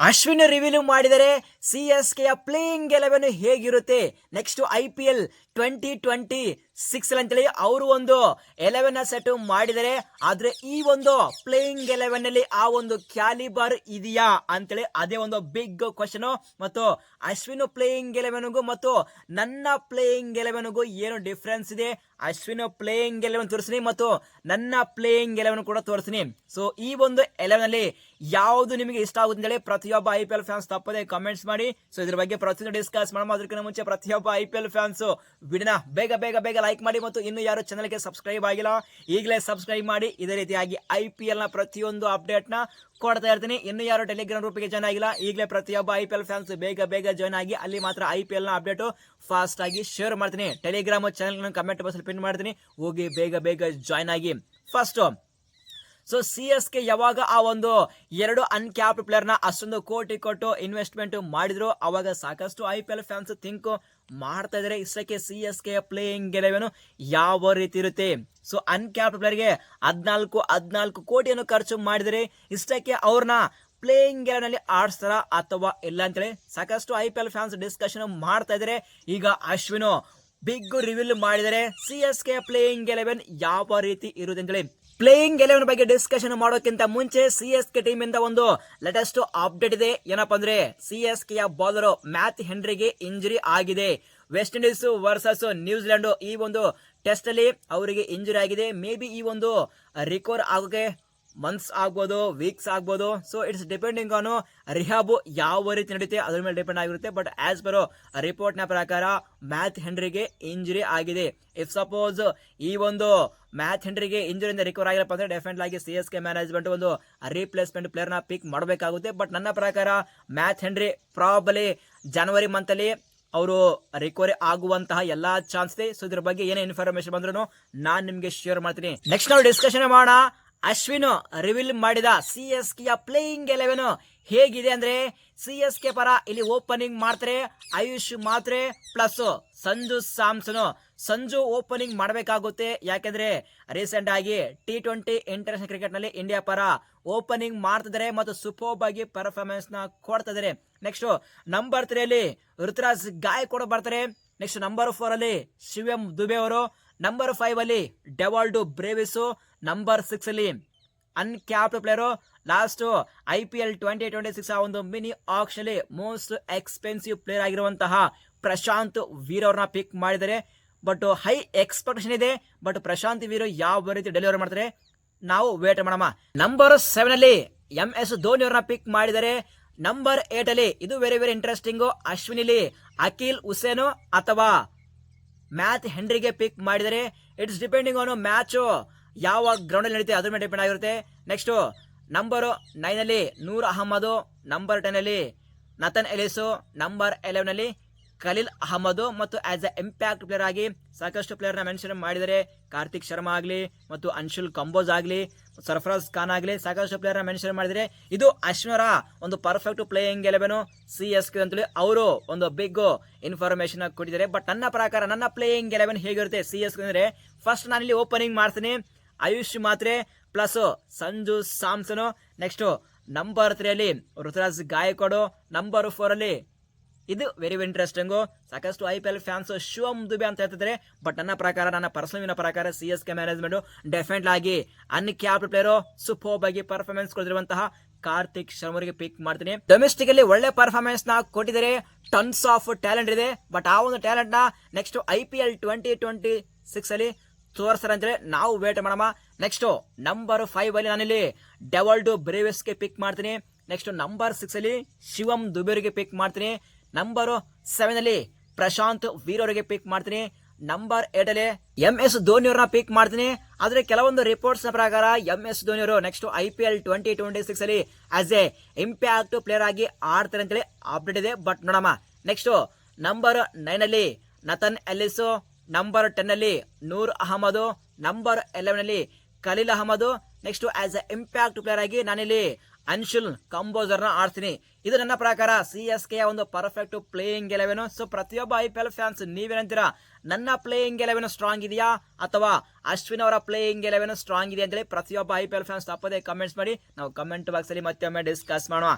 Ashwin reveal ಮಾಡಿದರೆ CSKಯ playing 11 ಹೇಗಿರುತ್ತೆ, next IPL 2026 ಅಂತೇಳಿ ಅವರು ಒಂದು 11 ಸೆಟ್ ಮಾಡಿದರೆ. ಆದ್ರೆ ಈ ಒಂದು ಪ್ಲೇಯಿಂಗ್ 11 ನಲ್ಲಿ ಆ ಒಂದು ಕ್ಯಾಲಿಬರ್ ಇದೆಯಾ ಅಂತೇಳಿ ಅದೇ ಒಂದು ಬಿಗ್ ಕ್ವಶನ್. ಮತ್ತು ಅಶ್ವಿನ್ ಪ್ಲೇಯಿಂಗ್ 11ಗೂ ಮತ್ತು ನನ್ನ ಪ್ಲೇಯಿಂಗ್ 11ಗೂ ಏನು ಡಿಫ್ರೆನ್ಸ್ ಇದೆ, ಅಶ್ವಿನ್ ಪ್ಲೇಯಿಂಗ್ 11 ತೋರಿಸ್ತೀನಿ ಮತ್ತು ನನ್ನ ಪ್ಲೇಯಿಂಗ್ 11 ಕೂಡ ತೋರಿಸ್ತೀನಿ. ಸೊ ಈ ಒಂದು 11 ನಲ್ಲಿ ಯಾವುದು ನಿಮಗೆ ಇಷ್ಟ ಆಗುತ್ತೆ ಅಂತೇಳಿ ಪ್ರತಿಯೊಬ್ಬ IPL ಫ್ಯಾನ್ಸ್ ತಪ್ಪದೆ ಕಮೆಂಟ್ಸ್ ಮಾಡಿ. ಸೊ ಇದ್ರ ಬಗ್ಗೆ ಪ್ರತಿಯೊಂದು ಡಿಸ್ಕಸ್ ಮಾಡೋಣ. ಅದಕ್ಕಿಂತ ಮುಂಚೆ ಪ್ರತಿಯೊಬ್ಬ IPL ಫ್ಯಾನ್ಸ್ ವಿಡಿಯೋನ ಬೇಗ ಬೇಗ ಬೇಗ ಲೈಕ್ ಮಾಡಿ ಮತ್ತು ಇನ್ನು ಯಾರು ಚಾನಲ್ಗೆ ಸಬ್ಸ್ಕ್ರೈಬ್ ಆಗಿಲ್ಲ ಈಗಲೇ ಸಬ್ಸ್ಕ್ರೈಬ್ ಮಾಡಿ. ಇದೇ ರೀತಿಯಾಗಿ IPL ನ ಪ್ರತಿಯೊಂದು ಅಪ್ಡೇಟ್ ನ ಕೊಡ್ತಾ ಇರ್ತೀನಿ. ಇನ್ನು ಯಾರು ಟೆಲಿಗ್ರಾಮ್ ಗ್ರೂಪ್ಗೆ ಜಾಯ್ನ್ ಆಗಿಲ್ಲ ಈಗಲೇ ಪ್ರತಿಯೊಬ್ಬ IPL ಫ್ಯಾನ್ಸ್ ಬೇಗ ಬೇಗ ಜಾಯ್ನ್ ಆಗಿ, ಅಲ್ಲಿ ಮಾತ್ರ IPL ನ ಅಪ್ಡೇಟ್ ಫಾಸ್ಟ್ ಆಗಿ ಶೇರ್ ಮಾಡ್ತೀನಿ. Telegram channel comment box pin ಮಾಡ್ತೀನಿ, ಹೋಗಿ ಬೇಗ ಬೇಗ ಜಾಯ್ನ್ ಆಗಿ. ಫಸ್ಟ್ ಸೊ CSK ಯಾವಾಗ ಆ ಒಂದು 2 ಅನ್ಕ್ಯಾಪ್ಡ್ ಪ್ಲೇಯರ್ ನ ಅಷ್ಟೊಂದು ಕೋಟಿ ಕೊಟ್ಟು ಇನ್ವೆಸ್ಟ್ಮೆಂಟ್ ಮಾಡಿದ್ರು, ಅವಾಗ ಸಾಕಷ್ಟು IPL ಫ್ಯಾನ್ಸ್ ಥಿಂಕ್ ಮಾಡ್ತಾ ಇದಾರೆ ಇಷ್ಟಕ್ಕೆ CSK ಪ್ಲೇಯಿಂಗ್ 11 ಯಾವ ರೀತಿ ಇರುತ್ತೆ. ಸೊ ಅನ್ಕ್ಯಾಪ್ಡ್ ಪ್ಲೇಯರ್ ಗೆ 14 ಕೋಟಿಯನ್ನು ಖರ್ಚು ಮಾಡಿದರೆ ಇಷ್ಟಕ್ಕೆ ಅವ್ರನ್ನ ಪ್ಲೇಯಿಂಗ್ 11 ನಲ್ಲಿ ಆಡಿಸ್ತಾರ ಅಥವಾ ಇಲ್ಲ ಅಂತೇಳಿ ಸಾಕಷ್ಟು IPL ಫ್ಯಾನ್ಸ್ ಡಿಸ್ಕಷನ್ ಮಾಡ್ತಾ ಇದಾರೆ. ಈಗ ಅಶ್ವಿನ್ ಬಿಗ್ ರಿವೀಲ್ ಮಾಡಿದರೆ CSK ಪ್ಲೇಯಿಂಗ್ 11 ಯಾವ ರೀತಿ ಇರುತ್ತೆ ಅಂತೇಳಿ. ಪ್ಲೇಯಿಂಗ್ 11 ಬಗ್ಗೆ ಡಿಸ್ಕಷನ್ ಮಾಡೋಕ್ಕಿಂತ ಮುಂಚೆ CSK ಟೀಮ್ ಇಂದ ಒಂದು ಲೇಟೆಸ್ಟ್ ಅಪ್ಡೇಟ್ ಇದೆ. ಏನಪ್ಪಾ ಅಂದ್ರೆ CSKಯ ಬೌಲರ್ ಮ್ಯಾಥ್ ಹೆನ್ರಿಗೆ ಇಂಜುರಿ ಆಗಿದೆ. ವೆಸ್ಟ್ ಇಂಡೀಸ್ ವರ್ಸಸ್ ನ್ಯೂಜಿಲೆಂಡ್ ಈ ಒಂದು ಟೆಸ್ಟ್ ಅಲ್ಲಿ ಅವರಿಗೆ ಇಂಜುರಿ ಆಗಿದೆ. ಮೇ ಬಿ ಈ ಒಂದು ರಿಕವರ್ ಆಗೋಕೆ ಮಂತ್ಸ್ ಆಗ್ಬೋದು, ವೀಕ್ಸ್ ಆಗ್ಬೋದು. So it's depending on rehab ಯಾವ ರೀತಿ ನಡೆಯುತ್ತೆ ಅದ್ರ ಮೇಲೆ ಡಿಪೆಂಡ್ ಆಗಿರುತ್ತೆ. ಬಟ್ ಆಸ್ ಪರ್ ರಿಪೋರ್ಟ್ ನ ಪ್ರಕಾರ ಮ್ಯಾಥ್ ಹೆನ್ರಿಗೆ ಇಂಜುರಿ ಆಗಿದೆ. ಇಫ್ ಸಪೋಸ್ ಈ ಒಂದು ಮ್ಯಾಥ್ ಹೆನ್ರಿಗೆ ಇಂಜುರಿಯಿಂದ ರಿಕವರ್ ಆಗಿರಪ್ಪ ಅಂದ್ರೆ ಡೆಫಿನೆಟ್ ಆಗಿ CSK ಮ್ಯಾನೇಜ್ಮೆಂಟ್ ಒಂದು ರೀಪ್ಲೇಸ್ಮೆಂಟ್ ಪ್ಲೇಯರ್ ನ ಪಿಕ್ ಮಾಡಬೇಕಾಗುತ್ತೆ. ಬಟ್ ನನ್ನ ಪ್ರಕಾರ ಮ್ಯಾಥ್ ಹೆನ್ರಿ ಪ್ರಾಬಲಿ ಜನವರಿ ಮಂತ್ ಅಲ್ಲಿ ಅವರು ರಿಕವರಿ ಆಗುವಂತಹ ಎಲ್ಲಾ ಚಾನ್ಸ್ ಇದೆ. ಸೊ ಇದ್ರ ಬಗ್ಗೆ ಏನೇ ಇನ್ಫಾರ್ಮೇಶನ್ ಬಂದ್ರು ನಾನ್ ನಿಮ್ಗೆ ಶೇರ್ ಮಾಡ್ತೀನಿ. ನೆಕ್ಸ್ಟ್ ನಾವು ಡಿಸ್ಕಷನ್ ಮಾಡೋಣ. ಅಶ್ವಿನ್ ರಿವೀಲ್ ಮಾಡಿದ CSKಯ ಪ್ಲೇಯಿಂಗ್ 11 ಹೇಗಿದೆ ಅಂದ್ರೆ, CSK ಪರ ಇಲ್ಲಿ ಓಪನಿಂಗ್ ಮಾಡ್ತಾರೆ ಆಯುಷ್ ಮಾತ್ರೆ ಪ್ಲಸ್ ಸಂಜು ಸ್ಯಾಮ್ಸನ್. ಸಂಜು ಓಪನಿಂಗ್ ಮಾಡಬೇಕಾಗುತ್ತೆ, ಯಾಕೆಂದ್ರೆ ರೀಸೆಂಟ್ ಆಗಿ T20 ಇಂಟರ್ನ್ಯಾಷನಲ್ ಕ್ರಿಕೆಟ್ ನಲ್ಲಿ ಇಂಡಿಯಾ ಪರ ಓಪನಿಂಗ್ ಮಾಡ್ತಿದ್ದಾರೆ ಮತ್ತು ಸೂಪರ್ ಆಗಿ ಪರ್ಫಾರ್ಮೆನ್ಸ್ ನ ಕೊಡ್ತಾ ಇದಾರೆ. ನೆಕ್ಸ್ಟ್ ನಂಬರ್ 3 ಅಲ್ಲಿ ಋತುರಾಜ್ ಗಾಯಕ್ವಾಡ್ ಬರ್ತಾರೆ. ನೆಕ್ಸ್ಟ್ ನಂಬರ್ 4 ಅಲ್ಲಿ ಶಿವಂ ದುಬೆ ಅವರು, ನಂಬರ್ 5 ಅಲ್ಲಿ ಡೆವಾಲ್ಡೋ ಬ್ರೇವಿಸ್, ನಂಬರ್ 6 ಅಲ್ಲಿ ಅನ್ಕ್ಯಾಪ್ಡ್ ಪ್ಲೇಯರ್ ಲಾಸ್ಟ್ IPL 2026 ಆ ಒಂದು ಮಿನಿ ಆಕ್ಷನ್ ಅಲ್ಲಿ ಮೋಸ್ಟ್ ಎಕ್ಸ್ಪೆನ್ಸಿವ್ ಪ್ಲೇಯರ್ ಆಗಿರುವಂತಹ ಪ್ರಶಾಂತ್ ವೀರ್ ಅವ್ರನ್ನ ಪಿಕ್ ಮಾಡಿದ್ದಾರೆ. ಬಟ್ ಹೈ ಎಕ್ಸ್ಪೆಕ್ಟೇಷನ್ ಇದೆ. ಬಟ್ ಪ್ರಶಾಂತ್ ವೀರ್ ಯಾವ ರೀತಿ ಡೆಲಿವರಿ ಮಾಡ್ತಾರೆ ನಾವು ವೇಟ್ ಮಾಡೋಣ. ನಂಬರ್ 7 ಅಲ್ಲಿ MS ಧೋನಿ ಅವ್ರನ್ನ ಪಿಕ್ ಮಾಡಿದ್ದಾರೆ. ನಂಬರ್ 8 ಅಲ್ಲಿ ಇದು ವೆರಿ ವೆರಿ ಇಂಟ್ರೆಸ್ಟಿಂಗ್, ಅಶ್ವಿನಿಲಿ ಅಖಿಲ್ ಹುಸೇನ್ ಅಥವಾ ಮ್ಯಾಥ್ ಹೆನ್ರಿಗೆ ಪಿಕ್ ಮಾಡಿದರೆ. ಇಟ್ಸ್ ಡಿಪೆಂಡಿಂಗ್ ಆನ್ ಮ್ಯಾಚ್ ಯಾವ ಗ್ರೌಂಡ್ ಅಲ್ಲಿ ನಡೀತೆ ಅದ್ರ ಮೇಲೆ ಡಿಪೆಂಡ್ ಆಗಿರುತ್ತೆ. ನೆಕ್ಸ್ಟ್ ನಂಬರ್ 9 ಅಲ್ಲಿ ನೂರ್ ಅಹಮದ್, ನಂಬರ್ 10 ಅಲ್ಲಿ ನತನ್ ಎಲಿಸು, ನಂಬರ್ 11 ಅಲ್ಲಿ ಖಲೀಲ್ ಅಹಮದ್. ಮತ್ತು ಆಸ್ ಎ ಇಂಪ್ಯಾಕ್ಟ್ ಪ್ಲೇಯರ್ ಆಗಿ ಸಾಕಷ್ಟು ಪ್ಲೇಯರ್ ನ ಮೆನ್ಷನ್ ಮಾಡಿದರೆ. ಕಾರ್ತಿಕ್ ಶರ್ಮಾ ಆಗ್ಲಿ ಮತ್ತು ಅನ್ಶುಲ್ ಕಂಬೋಜ್ ಆಗ್ಲಿ, ಸರ್ಫರಾಜ್ ಖಾನ್ ಆಗ್ಲಿ, ಸಾಕಷ್ಟು ಪ್ಲೇಯರ್ ನ ಮೆನ್ಷನ್ ಮಾಡಿದರೆ. ಇದು ಅಶ್ವಿನರ ಒಂದು ಪರ್ಫೆಕ್ಟ್ ಪ್ಲೇಯಿಂಗ್ 11 CSK ಅಂತೇಳಿ ಅವರು ಒಂದು ಬಿಗ್ ಇನ್ಫಾರ್ಮೇಶನ್ ಕೊಟ್ಟಿದ್ದಾರೆ. ಬಟ್ ನನ್ನ ಪ್ರಕಾರ ನನ್ನ ಪ್ಲೇಯಿಂಗ್ 11 ಹೇಗಿರುತ್ತೆ CSK ಅಂದ್ರೆ, ಫಸ್ಟ್ ನಾನಿಲ್ಲಿ ಓಪನಿಂಗ್ ಮಾಡ್ತೀನಿ ಆಯುಷ್ ಮಾತ್ರೆ plus Sanju Samson. Next number 3 ಅಲ್ಲಿ ಋತುರಾಜ್ ಗಾಯಕ್ವಾಡ್, ನಂಬರ್ 4 ಅಲ್ಲಿ ಇದು ವೆರಿ ಇಂಟ್ರೆಸ್ಟಿಂಗ್ ಸಾಕಷ್ಟು IPL ಫ್ಯಾನ್ಸ್ ಶಿವಂ ದುಬೆ ಅಂತ ಹೇಳ್ತಿದ್ದಾರೆ. ಬಟ್ ನನ್ನ ಪ್ರಕಾರ, ನನ್ನ ಪರ್ಸನಲ್ ಪ್ರಕಾರ CSK ಮ್ಯಾನೇಜ್ಮೆಂಟ್ ಡೆಫಿನೆಟ್ ಆಗಿ ಅನ್ಕ್ಯಾಪ್ಡ್ ಪ್ಲೇಯರ್ ಸೂಪರ್ ಆಗಿ ಪರ್ಫಾರ್ಮೆನ್ಸ್ ಕೊಡಿರುವಂತಹ ಕಾರ್ತಿಕ್ ಶರ್ಮರಿಗೆ ಪಿಕ್ ಮಾಡ್ತೀನಿ. ಡೊಮೆಸ್ಟಿಕ್ ಅಲ್ಲಿ ಒಳ್ಳೆ ಪರ್ಫಾರ್ಮೆನ್ಸ್ ನ ಕೊಟ್ಟಿದ್ದಾರೆ, ಟನ್ಸ್ ಆಫ್ ಟ್ಯಾಲೆಂಟ್ ಇದೆ. ಬಟ್ ಆ ಒಂದು ಟ್ಯಾಲೆಂಟ್ ನ ನೆಕ್ಸ್ಟ್ IPL 2026 ಅಲ್ಲಿ ತೋರಿಸ್ತಾರೆ ಅಂತೇಳಿ ನಾವು ವೇಟ್ ಮಾಡೋಣ. ನೆಕ್ಸ್ಟ್ ನಂಬರ್ 5 ಅಲ್ಲಿ ನಾನಿಲ್ಲಿ ಡೆವಾಲ್ಡೋ ಬ್ರೇವಿಸ್ಗೆ ಪಿಕ್ ಮಾಡ್ತೀನಿ. ನೆಕ್ಸ್ಟ್ ನಂಬರ್ 6 ಅಲ್ಲಿ ಶಿವಂ ದುಬೆರಿಗೆ ಪಿಕ್ ಮಾಡ್ತೀನಿ. ನಂಬರ್ 7 ಅಲ್ಲಿ ಪ್ರಶಾಂತ್ ವೀರ್ ಅವರಿಗೆ ಪಿಕ್ ಮಾಡ್ತೀನಿ. ನಂಬರ್ 8 ಅಲ್ಲಿ MS ಧೋನಿ ಅವ್ರನ್ನ ಪಿಕ್ ಮಾಡ್ತೀನಿ. ಆದ್ರೆ ಕೆಲವೊಂದು ರಿಪೋರ್ಟ್ಸ್ ನ ಪ್ರಕಾರ MS ಧೋನಿ ಅವರು ನೆಕ್ಸ್ಟ್ IPL 2026 ಅಲ್ಲಿ ಆಸ್ ಎ ಇಂಪ್ಯಾಕ್ಟ್ ಪ್ಲೇಯರ್ ಆಗಿ ಆಡ್ತಾರೆ ಅಂತೇಳಿ ಅಪ್ಡೇಟ್ ಇದೆ. ಬಟ್ ನೋಡಮ್ಮ. ನೆಕ್ಸ್ಟ್ ನಂಬರ್ 9 ಅಲ್ಲಿ ನತನ್ ಎಲಿಸ್, ನಂಬರ್ 10 ಅಲ್ಲಿ ನೂರ್ ಅಹಮದ್, ನಂಬರ್ 11 ಅಲ್ಲಿ Khaleel Ahmed. Next as a impact player ಆಗಿ ನಾನಿಲ್ಲಿ ಅನ್ಶುಲ್ ಕಂಬೋಜರ್ ನ ಆಡ್ತೀನಿ. ಇದು ನನ್ನ ಪ್ರಕಾರ CSK ಒಂದು ಪರ್ಫೆಕ್ಟ್ ಪ್ಲೇಯಿಂಗ್ 11. ಸೊ ಪ್ರತಿಯೊಬ್ಬ IPL ಫ್ಯಾನ್ಸ್ ನೀವೇನಂತೀರಾ, ನನ್ನ ಪ್ಲೇಯಿಂಗ್ 11 ಸ್ಟ್ರಾಂಗ್ ಇದೆಯಾ ಅಥವಾ ಅಶ್ವಿನ್ ಅವರ ಪ್ಲೇಯಿಂಗ್ 11 ಸ್ಟ್ರಾಂಗ್ ಇದೆ ಅಂತೇಳಿ ಪ್ರತಿಯೊಬ್ಬ IPL ಫ್ಯಾನ್ಸ್ ತಪ್ಪದೆ ಕಮೆಂಟ್ಸ್ ಮಾಡಿ. ನಾವು ಕಮೆಂಟ್ ಬಾಕ್ಸ್ ಅಲ್ಲಿ ಮತ್ತೆ ಡಿಸ್ಕಸ್ ಮಾಡೋಣ.